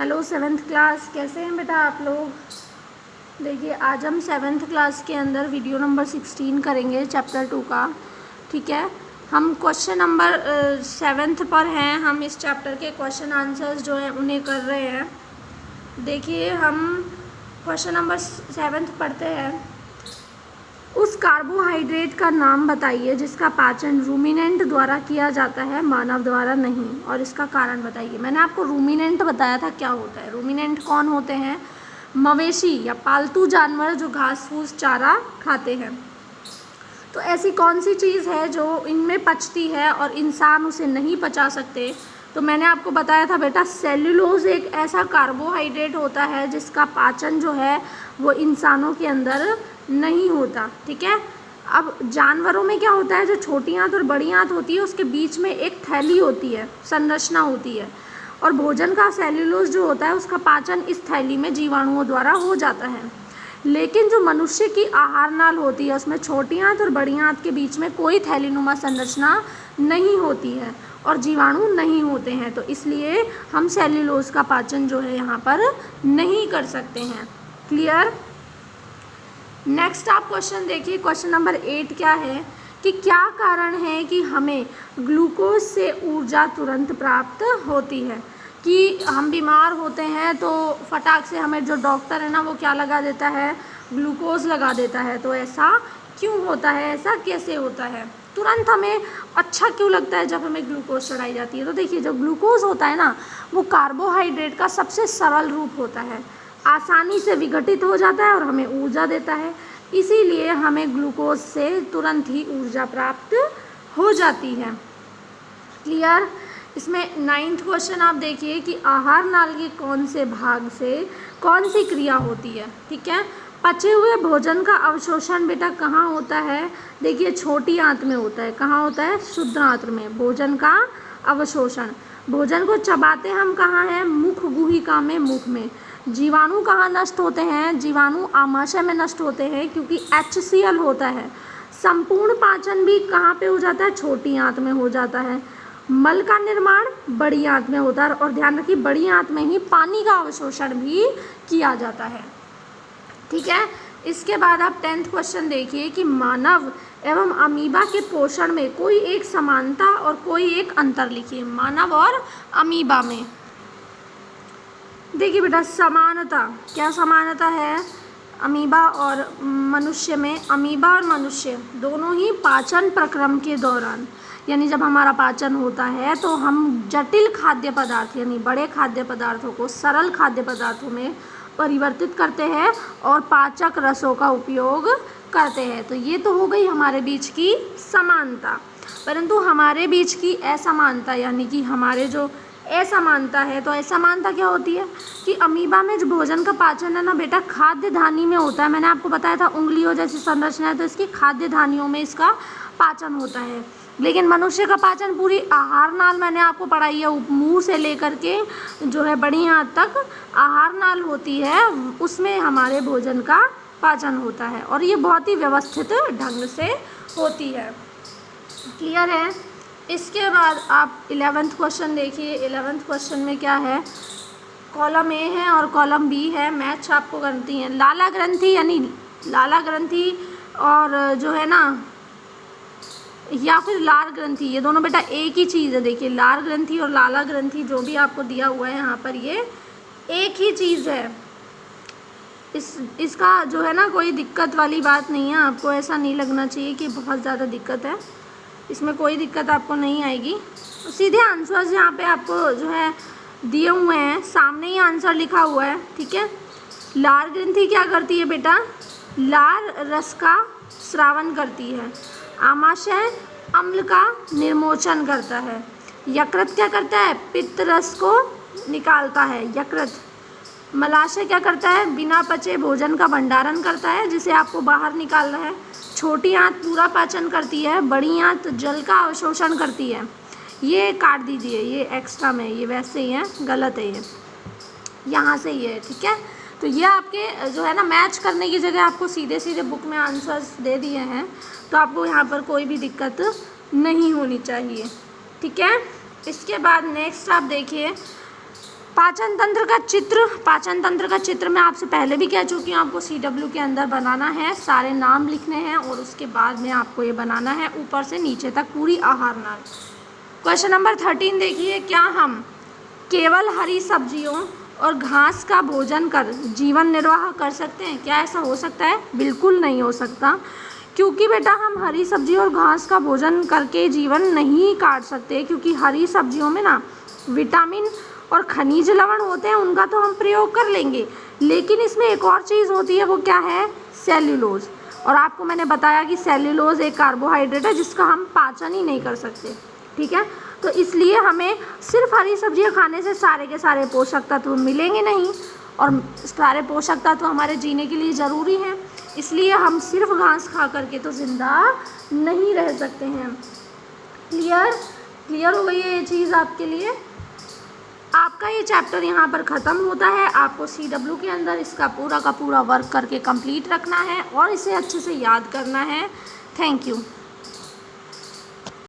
Hello seventh class, कैसे हैं बेटा आप लोग। देखिए आज हम सेवन्थ क्लास के अंदर वीडियो नंबर 16 करेंगे चैप्टर 2 का। ठीक है, हम क्वेश्चन नंबर 7 पर हैं। हम इस चैप्टर के क्वेश्चन आंसर्स जो हैं उन्हें कर रहे हैं। देखिए हम क्वेश्चन नंबर 7 पढ़ते हैं। उस कार्बोहाइड्रेट का नाम बताइए जिसका पाचन रूमिनेंट द्वारा किया जाता है, मानव द्वारा नहीं, और इसका कारण बताइए। मैंने आपको रूमिनेंट बताया था क्या होता है। रूमिनेंट कौन होते हैं? मवेशी या पालतू जानवर जो घास फूस चारा खाते हैं। तो ऐसी कौन सी चीज़ है जो इनमें पचती है और इंसान उसे नहीं पचा सकते? तो मैंने आपको बताया था बेटा, सेल्यूलोज एक ऐसा कार्बोहाइड्रेट होता है जिसका पाचन जो है वो इंसानों के अंदर नहीं होता। ठीक है, अब जानवरों में क्या होता है, जो छोटी आंत और बड़ी आंत होती है उसके बीच में एक थैली होती है, संरचना होती है, और भोजन का सेल्यूलोज जो होता है उसका पाचन इस थैली में जीवाणुओं द्वारा हो जाता है। लेकिन जो मनुष्य की आहार नाल होती है उसमें छोटी आंत और बड़ी आंत के बीच में कोई थैलीनुमा संरचना नहीं होती है और जीवाणु नहीं होते हैं, तो इसलिए हम सेल्यूलोज का पाचन जो है यहाँ पर नहीं कर सकते हैं। क्लियर। नेक्स्ट आप क्वेश्चन देखिए, क्वेश्चन नंबर 8 क्या है कि क्या कारण है कि हमें ग्लूकोज से ऊर्जा तुरंत प्राप्त होती है। कि हम बीमार होते हैं तो फटाक से हमें जो डॉक्टर है ना वो क्या लगा देता है, ग्लूकोज लगा देता है। तो ऐसा क्यों होता है, ऐसा कैसे होता है, तुरंत हमें अच्छा क्यों लगता है जब हमें ग्लूकोज चढ़ाई जाती है? तो देखिए जो ग्लूकोज होता है ना वो कार्बोहाइड्रेट का सबसे सरल रूप होता है, आसानी से विघटित हो जाता है और हमें ऊर्जा देता है, इसीलिए हमें ग्लूकोज से तुरंत ही ऊर्जा प्राप्त हो जाती है। क्लियर। इसमें 9th क्वेश्चन आप देखिए कि आहार नाल के कौन से भाग से कौन सी क्रिया होती है। ठीक है, पचे हुए भोजन का अवशोषण बेटा कहाँ होता है? देखिए छोटी आंत में होता है। कहाँ होता है? शुद्ध आंत में भोजन का अवशोषण। भोजन को चबाते हम कहाँ हैं? मुख गुहिका में, मुख में। जीवाणु कहाँ नष्ट होते हैं? जीवाणु आमाशय में नष्ट होते हैं क्योंकि HCl होता है। संपूर्ण पाचन भी कहाँ पे हो जाता है? छोटी आंत में हो जाता है। मल का निर्माण बड़ी आंत में होता है, और ध्यान रखिए बड़ी आंत में ही पानी का अवशोषण भी किया जाता है। ठीक है, इसके बाद आप 10th क्वेश्चन देखिए कि मानव एवं अमीबा के पोषण में कोई एक समानता और कोई एक अंतर लिखिए। मानव और अमीबा में देखिए बेटा समानता, क्या समानता है अमीबा और मनुष्य में? अमीबा और मनुष्य दोनों ही पाचन प्रक्रम के दौरान, यानी जब हमारा पाचन होता है तो हम जटिल खाद्य पदार्थ यानी बड़े खाद्य पदार्थों को सरल खाद्य पदार्थों में परिवर्तित करते हैं और पाचक रसों का उपयोग करते हैं। तो ये तो हो गई हमारे बीच की समानता, परंतु हमारे बीच की असमानता, यानी कि हमारे जो असमानता है, तो असमानता क्या होती है कि अमीबा में जो भोजन का पाचन है ना बेटा खाद्य धानी में होता है। मैंने आपको बताया था उंगलियों जैसी संरचना है तो इसकी खाद्य धानियों में इसका पाचन होता है। लेकिन मनुष्य का पाचन पूरी आहार नाल मैंने आपको पढ़ाई है, मुंह से लेकर के जो है बड़ी आंत तक आहार नाल होती है, उसमें हमारे भोजन का पाचन होता है और ये बहुत ही व्यवस्थित ढंग से होती है। क्लियर है। इसके बाद आप 11th क्वेश्चन देखिए। 11th क्वेश्चन में क्या है, कॉलम ए है और कॉलम बी है, मैच आपको करती हैं। लाला ग्रंथि यानी लाला ग्रंथि और जो है ना या फिर लार ग्रंथि, ये दोनों बेटा एक ही चीज़ है। देखिए लार ग्रंथि और लाला ग्रंथि जो भी आपको दिया हुआ है यहाँ पर ये एक ही चीज़ है। इसका जो है ना कोई दिक्कत वाली बात नहीं है, आपको ऐसा नहीं लगना चाहिए कि बहुत ज़्यादा दिक्कत है, इसमें कोई दिक्कत आपको नहीं आएगी। सीधे आंसर्स यहाँ पे आपको जो है दिए हुए हैं, सामने ही आंसर लिखा हुआ है। ठीक है, लार ग्रंथि क्या करती है बेटा? लार रस का स्रावन करती है। आमाशय अम्ल का निर्मोचन करता है। यकृत क्या करता है? पित्त रस को निकालता है, यकृत। मलाशय क्या करता है? बिना पचे भोजन का भंडारण करता है जिसे आपको बाहर निकालना है। छोटी आंत पूरा पाचन करती है, बड़ी आंत जल का अवशोषण करती है। ये काट दीजिए, ये एक्स्ट्रा में, ये वैसे ही है, गलत है, ये यहाँ से ही है। ठीक है, तो ये आपके जो है ना मैच करने की जगह आपको सीधे सीधे बुक में आंसर्स दे दिए हैं, तो आपको यहाँ पर कोई भी दिक्कत नहीं होनी चाहिए। ठीक है, इसके बाद नेक्स्ट आप देखिए पाचन तंत्र का चित्र मैं आपसे पहले भी कह चुकी हूँ, आपको CW के अंदर बनाना है, सारे नाम लिखने हैं और उसके बाद में आपको ये बनाना है ऊपर से नीचे तक पूरी आहार नाल। क्वेश्चन नंबर 13 देखिए, क्या हम केवल हरी सब्जियों और घास का भोजन कर जीवन निर्वाह कर सकते हैं? क्या ऐसा हो सकता है? बिल्कुल नहीं हो सकता, क्योंकि बेटा हम हरी सब्जी और घास का भोजन करके जीवन नहीं काट सकते, क्योंकि हरी सब्जियों में ना विटामिन और खनिज लवण होते हैं, उनका तो हम प्रयोग कर लेंगे, लेकिन इसमें एक और चीज़ होती है, वो क्या है? सेल्यूलोज। और आपको मैंने बताया कि सेल्यूलोज एक कार्बोहाइड्रेट है जिसका हम पाचन ही नहीं कर सकते, ठीक है। तो इसलिए हमें सिर्फ हरी सब्जियां खाने से सारे के सारे पोषक तत्व मिलेंगे नहीं, और सारे पोषक तत्व हमारे जीने के लिए ज़रूरी हैं, इसलिए हम सिर्फ घास खा करके तो ज़िंदा नहीं रह सकते हैं। क्लियर हो गई है ये चीज़ आपके लिए? आपका ये चैप्टर यहाँ पर ख़त्म होता है। आपको CW के अंदर इसका पूरा का पूरा वर्क करके कंप्लीट रखना है और इसे अच्छे से याद करना है। Thank you.